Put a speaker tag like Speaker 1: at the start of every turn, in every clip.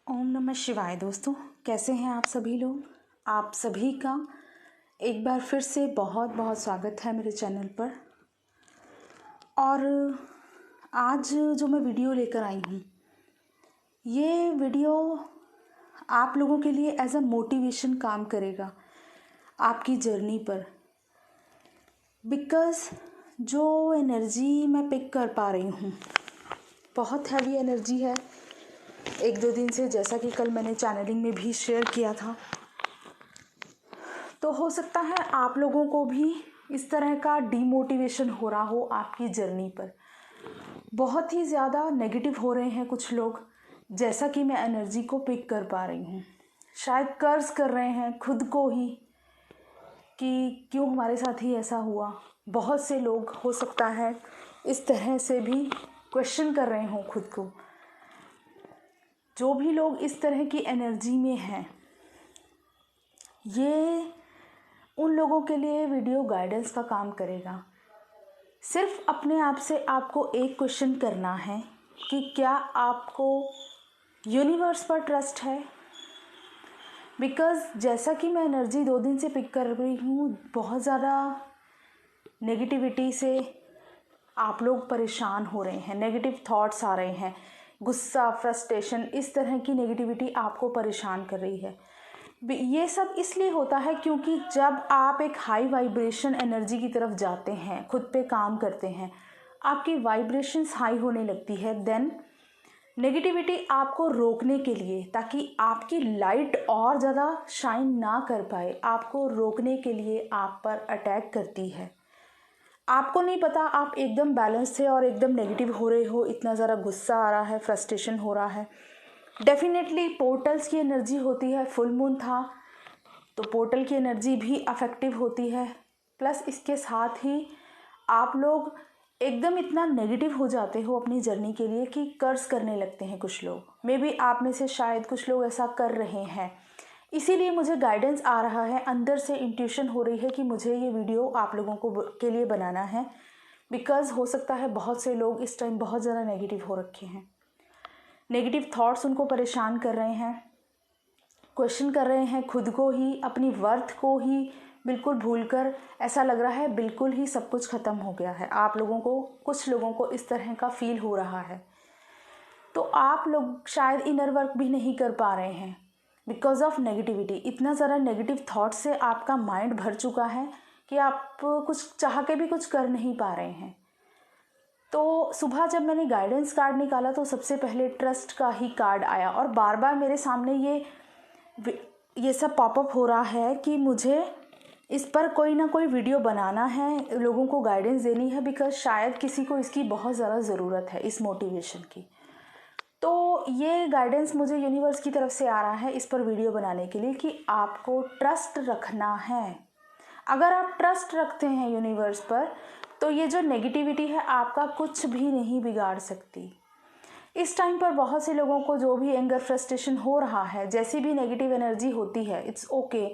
Speaker 1: ओम नमः शिवाय। दोस्तों, कैसे हैं आप सभी लोग। आप सभी का एक बार फिर से बहुत बहुत स्वागत है मेरे चैनल पर। और आज जो मैं वीडियो लेकर आई हूँ, ये वीडियो आप लोगों के लिए एज अ मोटिवेशन काम करेगा आपकी जर्नी पर। बिकॉज़ जो एनर्जी मैं पिक कर पा रही हूँ बहुत हैवी एनर्जी है। एक दो दिन से, जैसा कि कल मैंने चैनलिंग में भी शेयर किया था, तो हो सकता है आप लोगों को भी इस तरह का डीमोटिवेशन हो रहा हो आपकी जर्नी पर। बहुत ही ज़्यादा नेगेटिव हो रहे हैं कुछ लोग, जैसा कि मैं एनर्जी को पिक कर पा रही हूँ। शायद कर्ज कर रहे हैं खुद को ही कि क्यों हमारे साथ ही ऐसा हुआ। बहुत से लोग हो सकता है इस तरह से भी क्वेश्चन कर रहे हों खुद को। जो भी लोग इस तरह की एनर्जी में हैं, ये उन लोगों के लिए वीडियो गाइडेंस का काम करेगा। सिर्फ अपने आप से आपको एक क्वेश्चन करना है कि क्या आपको यूनिवर्स पर ट्रस्ट है। बिकॉज़ जैसा कि मैं एनर्जी 2 दिन से पिक कर रही हूँ, बहुत ज़्यादा नेगेटिविटी से आप लोग परेशान हो रहे हैं, नेगेटिव थॉट्स आ रहे हैं, गुस्सा, फ्रस्ट्रेशन, इस तरह की नेगेटिविटी आपको परेशान कर रही है। ये सब इसलिए होता है क्योंकि जब आप एक हाई वाइब्रेशन एनर्जी की तरफ जाते हैं, खुद पे काम करते हैं, आपकी वाइब्रेशंस हाई होने लगती है, देन नेगेटिविटी आपको रोकने के लिए, ताकि आपकी लाइट और ज़्यादा शाइन ना कर पाए, आपको रोकने के लिए आप पर अटैक करती है। आपको नहीं पता, आप एकदम बैलेंस थे और एकदम नेगेटिव हो रहे हो, इतना ज़्यादा गुस्सा आ रहा है, फ्रस्ट्रेशन हो रहा है। डेफिनेटली पोर्टल्स की एनर्जी होती है, फुल मून था तो पोर्टल की एनर्जी भी अफेक्टिव होती है। प्लस इसके साथ ही आप लोग एकदम इतना नेगेटिव हो जाते हो अपनी जर्नी के लिए कि कर्ज करने लगते हैं कुछ लोग। मे बी आप में से शायद कुछ लोग ऐसा कर रहे हैं, इसीलिए मुझे गाइडेंस आ रहा है, अंदर से इंट्यूशन हो रही है कि मुझे ये वीडियो आप लोगों को के लिए बनाना है। बिकॉज़ हो सकता है बहुत से लोग इस टाइम बहुत ज़्यादा नेगेटिव हो रखे हैं, नेगेटिव थॉट्स उनको परेशान कर रहे हैं, क्वेश्चन कर रहे हैं खुद को ही, अपनी वर्थ को ही बिल्कुल भूलकर। ऐसा लग रहा है बिल्कुल ही सब कुछ ख़त्म हो गया है। आप लोगों को, कुछ लोगों को इस तरह का फील हो रहा है। तो आप लोग शायद इनर वर्क भी नहीं कर पा रहे हैं बिकॉज ऑफ नेगेटिविटी। इतना ज़्यादा नेगेटिव थॉट से आपका माइंड भर चुका है कि आप कुछ चाह के भी कुछ कर नहीं पा रहे हैं। तो सुबह जब मैंने गाइडेंस कार्ड निकाला तो सबसे पहले ट्रस्ट का ही कार्ड आया, और बार बार मेरे सामने ये सब पॉपअप हो रहा है कि मुझे इस पर कोई ना कोई वीडियो बनाना है, लोगों को गाइडेंस देनी है, बिकॉज शायद किसी को इसकी बहुत ज़्यादा ज़रूरत है, इस मोटिवेशन की। तो ये गाइडेंस मुझे यूनिवर्स की तरफ से आ रहा है इस पर वीडियो बनाने के लिए कि आपको ट्रस्ट रखना है। अगर आप ट्रस्ट रखते हैं यूनिवर्स पर, तो ये जो नेगेटिविटी है आपका कुछ भी नहीं बिगाड़ सकती। इस टाइम पर बहुत से लोगों को जो भी एंगर, फ्रस्ट्रेशन हो रहा है, जैसी भी नेगेटिव एनर्जी होती है, इट्स ओके।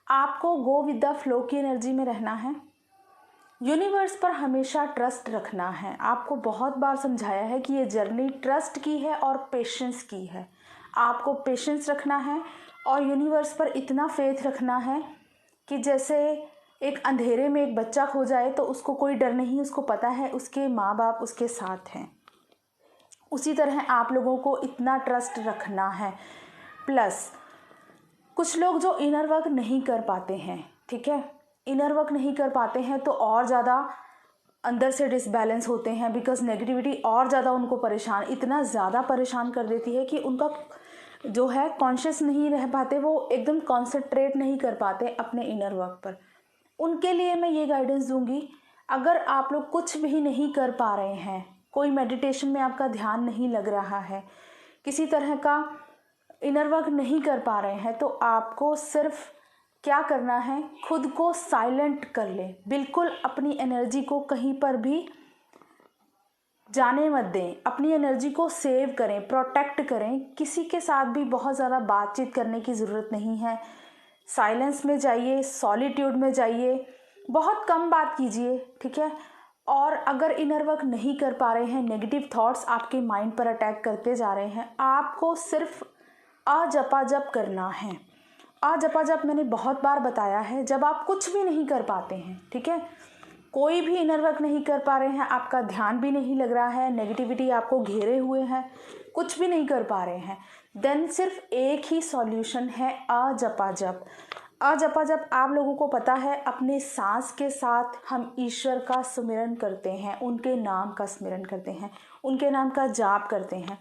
Speaker 1: आपको गो विद द फ्लो की एनर्जी में रहना है, यूनिवर्स पर हमेशा ट्रस्ट रखना है। आपको बहुत बार समझाया है कि ये जर्नी ट्रस्ट की है और पेशेंस की है। आपको पेशेंस रखना है और यूनिवर्स पर इतना फेथ रखना है कि जैसे एक अंधेरे में एक बच्चा खो जाए तो उसको कोई डर नहीं, उसको पता है उसके माँ बाप उसके साथ हैं। उसी तरह आप लोगों को इतना ट्रस्ट रखना है। प्लस कुछ लोग जो इनर वर्क नहीं कर पाते हैं, ठीक है, इनर वर्क नहीं कर पाते हैं तो और ज़्यादा अंदर से डिसबैलेंस होते हैं, बिकॉज नेगेटिविटी और ज़्यादा उनको परेशान, इतना ज़्यादा परेशान कर देती है कि उनका जो है कॉन्शियस नहीं रह पाते, वो एकदम कॉन्सेंट्रेट नहीं कर पाते अपने इनर वर्क पर। उनके लिए मैं ये गाइडेंस दूंगी, अगर आप लोग कुछ भी नहीं कर पा रहे हैं, कोई मेडिटेशन में आपका ध्यान नहीं लग रहा है, किसी तरह का इनर वर्क नहीं कर पा रहे हैं, तो आपको सिर्फ क्या करना है, खुद को साइलेंट कर ले। बिल्कुल अपनी एनर्जी को कहीं पर भी जाने मत दें, अपनी एनर्जी को सेव करें, प्रोटेक्ट करें। किसी के साथ भी बहुत ज़्यादा बातचीत करने की ज़रूरत नहीं है। साइलेंस में जाइए, सॉलिट्यूड में जाइए, बहुत कम बात कीजिए, ठीक है। और अगर इनर वर्क नहीं कर पा रहे हैं, नेगेटिव थॉट्स आपके माइंड पर अटैक करते जा रहे हैं, आपको सिर्फ आ जपा जप करना है। आ जपा जप मैंने बहुत बार बताया है, जब आप कुछ भी नहीं कर पाते हैं, ठीक है, कोई भी इनर वर्क नहीं कर पा रहे हैं, आपका ध्यान भी नहीं लग रहा है, नेगेटिविटी आपको घेरे हुए है, कुछ भी नहीं कर पा रहे हैं, देन सिर्फ एक ही सॉल्यूशन है, आ जपा जप। आ जपा जप आप लोगों को पता है, अपने सांस के साथ हम ईश्वर का स्मरण करते हैं, उनके नाम का स्मरण करते हैं, उनके नाम का जाप करते हैं।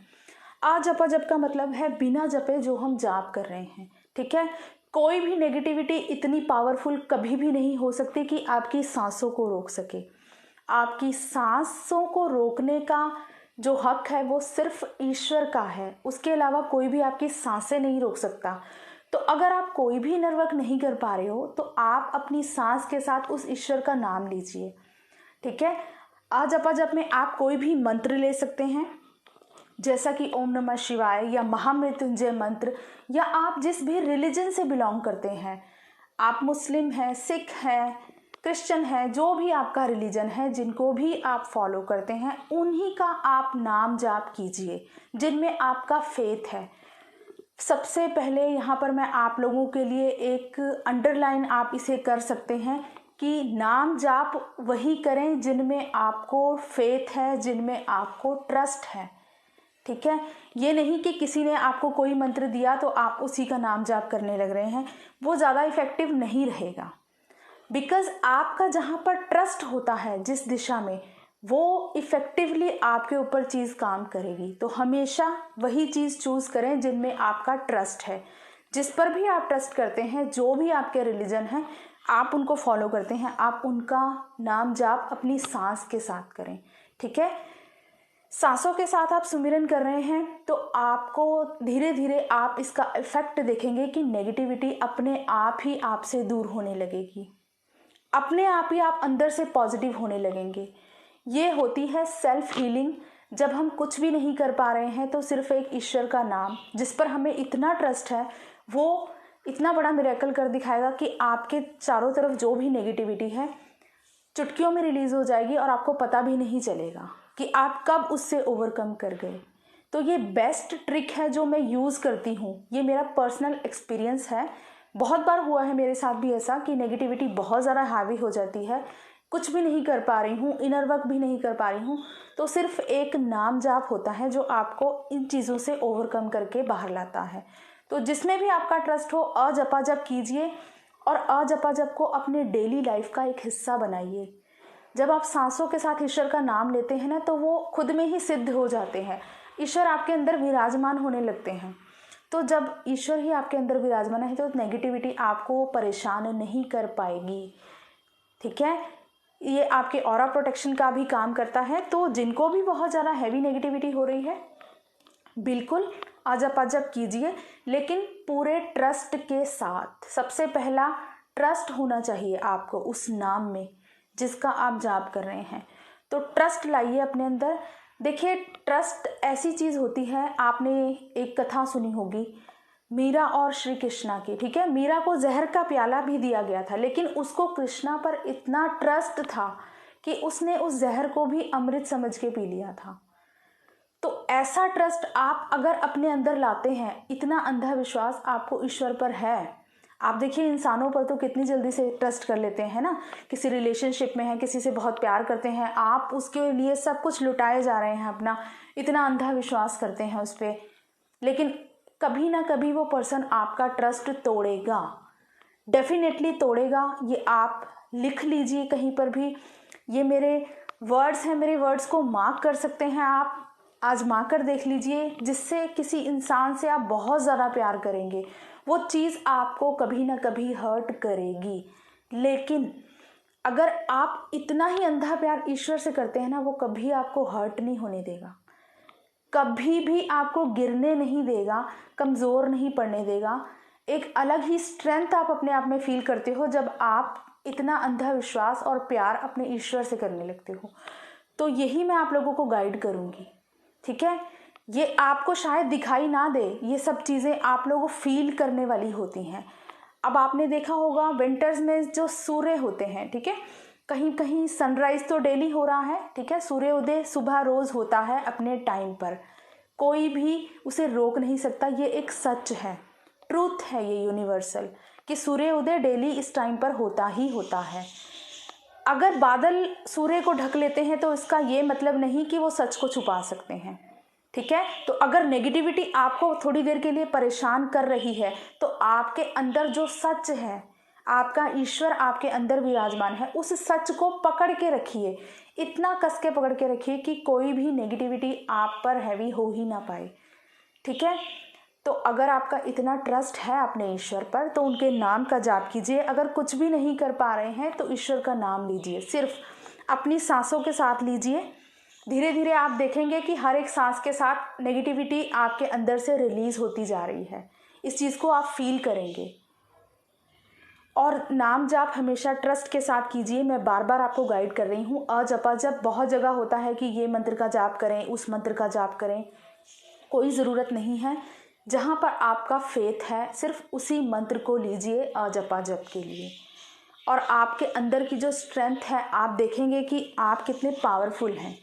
Speaker 1: आ जपा जप का मतलब है बिना जपे जो हम जाप कर रहे हैं, ठीक है। कोई भी नेगेटिविटी इतनी पावरफुल कभी भी नहीं हो सकती कि आपकी सांसों को रोक सके। आपकी सांसों को रोकने का जो हक है वो सिर्फ ईश्वर का है, उसके अलावा कोई भी आपकी सांसें नहीं रोक सकता। तो अगर आप कोई भी इनर वर्क नहीं कर पा रहे हो तो आप अपनी सांस के साथ उस ईश्वर का नाम लीजिए, ठीक है। आ जपा जप में आप कोई भी मंत्र ले सकते हैं, जैसा कि ओम नमः शिवाय या महामृत्युंजय मंत्र, या आप जिस भी रिलीजन से बिलोंग करते हैं, आप मुस्लिम हैं, सिख हैं, क्रिश्चियन हैं, जो भी आपका रिलीजन है, जिनको भी आप फॉलो करते हैं, उन्हीं का आप नाम जाप कीजिए जिनमें आपका फेथ है। सबसे पहले यहाँ पर मैं आप लोगों के लिए एक अंडरलाइन आप इसे कर सकते हैं कि नाम जाप वही करें जिनमें आपको फेथ है, जिनमें आपको ट्रस्ट है, ठीक है। ये नहीं कि किसी ने आपको कोई मंत्र दिया तो आप उसी का नाम जाप करने लग रहे हैं, वो ज़्यादा इफेक्टिव नहीं रहेगा। बिकॉज आपका जहाँ पर ट्रस्ट होता है जिस दिशा में, वो इफ़ेक्टिवली आपके ऊपर चीज़ काम करेगी। तो हमेशा वही चीज़ चूज़ करें जिनमें आपका ट्रस्ट है। जिस पर भी आप ट्रस्ट करते हैं, जो भी आपके रिलीजन है, आप उनको फॉलो करते हैं, आप उनका नाम जाप अपनी सांस के साथ करें, ठीक है। सांसों के साथ आप सुमिरन कर रहे हैं तो आपको धीरे धीरे आप इसका इफेक्ट देखेंगे कि नेगेटिविटी अपने आप ही आपसे दूर होने लगेगी, अपने आप ही आप अंदर से पॉजिटिव होने लगेंगे। ये होती है सेल्फ हीलिंग। जब हम कुछ भी नहीं कर पा रहे हैं तो सिर्फ एक ईश्वर का नाम, जिस पर हमें इतना ट्रस्ट है, वो इतना बड़ा मिरेकल कर दिखाएगा कि आपके चारों तरफ जो भी नेगेटिविटी है चुटकियों में रिलीज हो जाएगी और आपको पता भी नहीं चलेगा कि आप कब उससे ओवरकम कर गए। तो ये बेस्ट ट्रिक है जो मैं यूज़ करती हूँ, ये मेरा पर्सनल एक्सपीरियंस है। बहुत बार हुआ है मेरे साथ भी ऐसा कि नेगेटिविटी बहुत ज़्यादा हावी हो जाती है, कुछ भी नहीं कर पा रही हूँ, इनर वर्क भी नहीं कर पा रही हूँ, तो सिर्फ एक नाम जाप होता है जो आपको इन चीज़ों से ओवरकम करके बाहर लाता है। तो जिसमें भी आपका ट्रस्ट हो, अजपा जप कीजिए और अजपा जप को अपने डेली लाइफ का एक हिस्सा बनाइए। जब आप सांसों के साथ ईश्वर का नाम लेते हैं ना, तो वो खुद में ही सिद्ध हो जाते हैं, ईश्वर आपके अंदर विराजमान होने लगते हैं। तो जब ईश्वर ही आपके अंदर विराजमान है तो नेगेटिविटी आपको परेशान नहीं कर पाएगी, ठीक है। ये आपके ऑरा प्रोटेक्शन का भी काम करता है। तो जिनको भी बहुत ज़्यादा हैवी नेगेटिविटी हो रही है, बिल्कुल अजप अजप कीजिए, लेकिन पूरे ट्रस्ट के साथ। सबसे पहला ट्रस्ट होना चाहिए आपको उस नाम में जिसका आप जाप कर रहे हैं। तो ट्रस्ट लाइए अपने अंदर। देखिए, ट्रस्ट ऐसी चीज़ होती है, आपने एक कथा सुनी होगी मीरा और श्री कृष्णा की, ठीक है। मीरा को जहर का प्याला भी दिया गया था, लेकिन उसको कृष्णा पर इतना ट्रस्ट था कि उसने उस जहर को भी अमृत समझ के पी लिया था। तो ऐसा ट्रस्ट आप अगर अपने अंदर लाते हैं, इतना अंधा विश्वास आपको ईश्वर पर है। आप देखिए, इंसानों पर तो कितनी जल्दी से ट्रस्ट कर लेते हैं ना। किसी रिलेशनशिप में है, किसी से बहुत प्यार करते हैं, आप उसके लिए सब कुछ लुटाए जा रहे हैं अपना, इतना अंधा विश्वास करते हैं उस पर। लेकिन कभी ना कभी वो पर्सन आपका ट्रस्ट तोड़ेगा, डेफिनेटली तोड़ेगा। ये आप लिख लीजिए कहीं पर भी, ये मेरे वर्ड्स हैं, मेरे वर्ड्स को मार्क कर सकते हैं आप, आजमा कर देख लीजिए। जिससे किसी इंसान से आप बहुत ज़्यादा प्यार करेंगे, वो चीज़ आपको कभी ना कभी हर्ट करेगी। लेकिन अगर आप इतना ही अंधा प्यार ईश्वर से करते हैं ना, वो कभी आपको हर्ट नहीं होने देगा, कभी भी आपको गिरने नहीं देगा, कमज़ोर नहीं पड़ने देगा। एक अलग ही स्ट्रेंथ आप अपने आप में फील करते हो जब आप इतना अंधा विश्वास और प्यार अपने ईश्वर से करने लगते हो। तो यही मैं आप लोगों को गाइड करूँगी, ठीक है। ये आपको शायद दिखाई ना दे, ये सब चीज़ें आप लोगों को फील करने वाली होती हैं। अब आपने देखा होगा विंटर्स में जो सूर्य होते हैं, ठीक है, कहीं कहीं सनराइज तो डेली हो रहा है, ठीक है, सूर्योदय सुबह रोज़ होता है अपने टाइम पर। कोई भी उसे रोक नहीं सकता। ये एक सच है, ट्रूथ है ये यूनिवर्सल, कि सूर्य उदय डेली इस टाइम पर होता ही होता है। अगर बादल सूर्य को ढक लेते हैं तो इसका ये मतलब नहीं कि वो सच को छुपा सकते हैं, ठीक है। तो अगर नेगेटिविटी आपको थोड़ी देर के लिए परेशान कर रही है तो आपके अंदर जो सच है, आपका ईश्वर आपके अंदर विराजमान है, उस सच को पकड़ के रखिए, इतना कस के पकड़ के रखिए कि कोई भी नेगेटिविटी आप पर हैवी हो ही ना पाए, ठीक है। तो अगर आपका इतना ट्रस्ट है अपने ईश्वर पर तो उनके नाम का जाप कीजिए। अगर कुछ भी नहीं कर पा रहे हैं तो ईश्वर का नाम लीजिए, सिर्फ अपनी सांसों के साथ लीजिए। धीरे धीरे आप देखेंगे कि हर एक सांस के साथ नेगेटिविटी आपके अंदर से रिलीज होती जा रही है, इस चीज़ को आप फील करेंगे। और नाम जाप हमेशा ट्रस्ट के साथ कीजिए। मैं बार बार आपको गाइड कर रही हूँ। अजपा जप बहुत जगह होता है कि ये मंत्र का जाप करें, उस मंत्र का जाप करें, कोई ज़रूरत नहीं है। जहाँ पर आपका फेथ है सिर्फ उसी मंत्र को लीजिए अजपा जप के लिए, और आपके अंदर की जो स्ट्रेंथ है आप देखेंगे कि आप कितने पावरफुल हैं।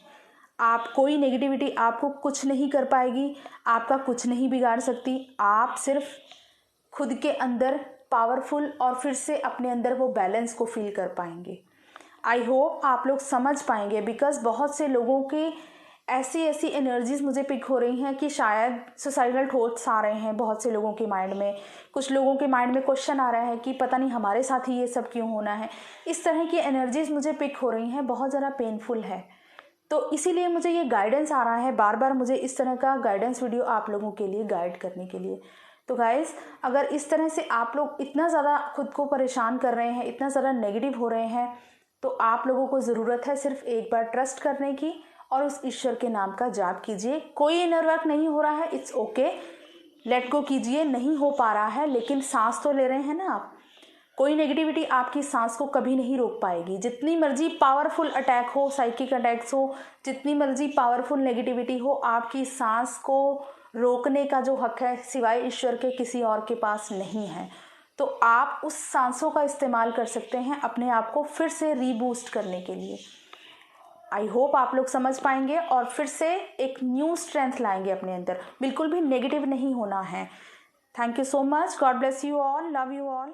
Speaker 1: आप, कोई नेगेटिविटी आपको कुछ नहीं कर पाएगी, आपका कुछ नहीं बिगाड़ सकती। आप सिर्फ खुद के अंदर पावरफुल और फिर से अपने अंदर वो बैलेंस को फील कर पाएंगे। आई होप आप लोग समझ पाएंगे, बिकॉज बहुत से लोगों के ऐसी ऐसी एनर्जीज मुझे पिक हो रही हैं कि शायद सुसाइडल थॉट्स आ रहे हैं बहुत से लोगों के माइंड में। कुछ लोगों के माइंड में क्वेश्चन आ रहा है कि पता नहीं हमारे साथ ही ये सब क्यों होना है। इस तरह की एनर्जीज मुझे पिक हो रही हैं, बहुत ज़्यादा पेनफुल है। तो इसीलिए मुझे ये गाइडेंस आ रहा है बार बार, मुझे इस तरह का गाइडेंस वीडियो आप लोगों के लिए गाइड करने के लिए। तो गाइज़, अगर इस तरह से आप लोग इतना ज़्यादा खुद को परेशान कर रहे हैं, इतना ज़्यादा नेगेटिव हो रहे हैं, तो आप लोगों को ज़रूरत है सिर्फ एक बार ट्रस्ट करने की और उस ईश्वर के नाम का जाप कीजिए। कोई इनर वर्क नहीं हो रहा है, इट्स ओके, लेट गो कीजिए। नहीं हो पा रहा है लेकिन सांस तो ले रहे हैं ना आप। कोई नेगेटिविटी आपकी सांस को कभी नहीं रोक पाएगी। जितनी मर्जी पावरफुल अटैक हो, साइकिक अटैक्स हो, जितनी मर्जी पावरफुल नेगेटिविटी हो, आपकी सांस को रोकने का जो हक है सिवाय ईश्वर के किसी और के पास नहीं है। तो आप उस सांसों का इस्तेमाल कर सकते हैं अपने आप को फिर से रीबूस्ट करने के लिए। आई होप आप लोग समझ पाएंगे और फिर से एक न्यू स्ट्रेंथ लाएंगे अपने अंदर। बिल्कुल भी नेगेटिव नहीं होना है। Thank you so much. God bless you all, love you all.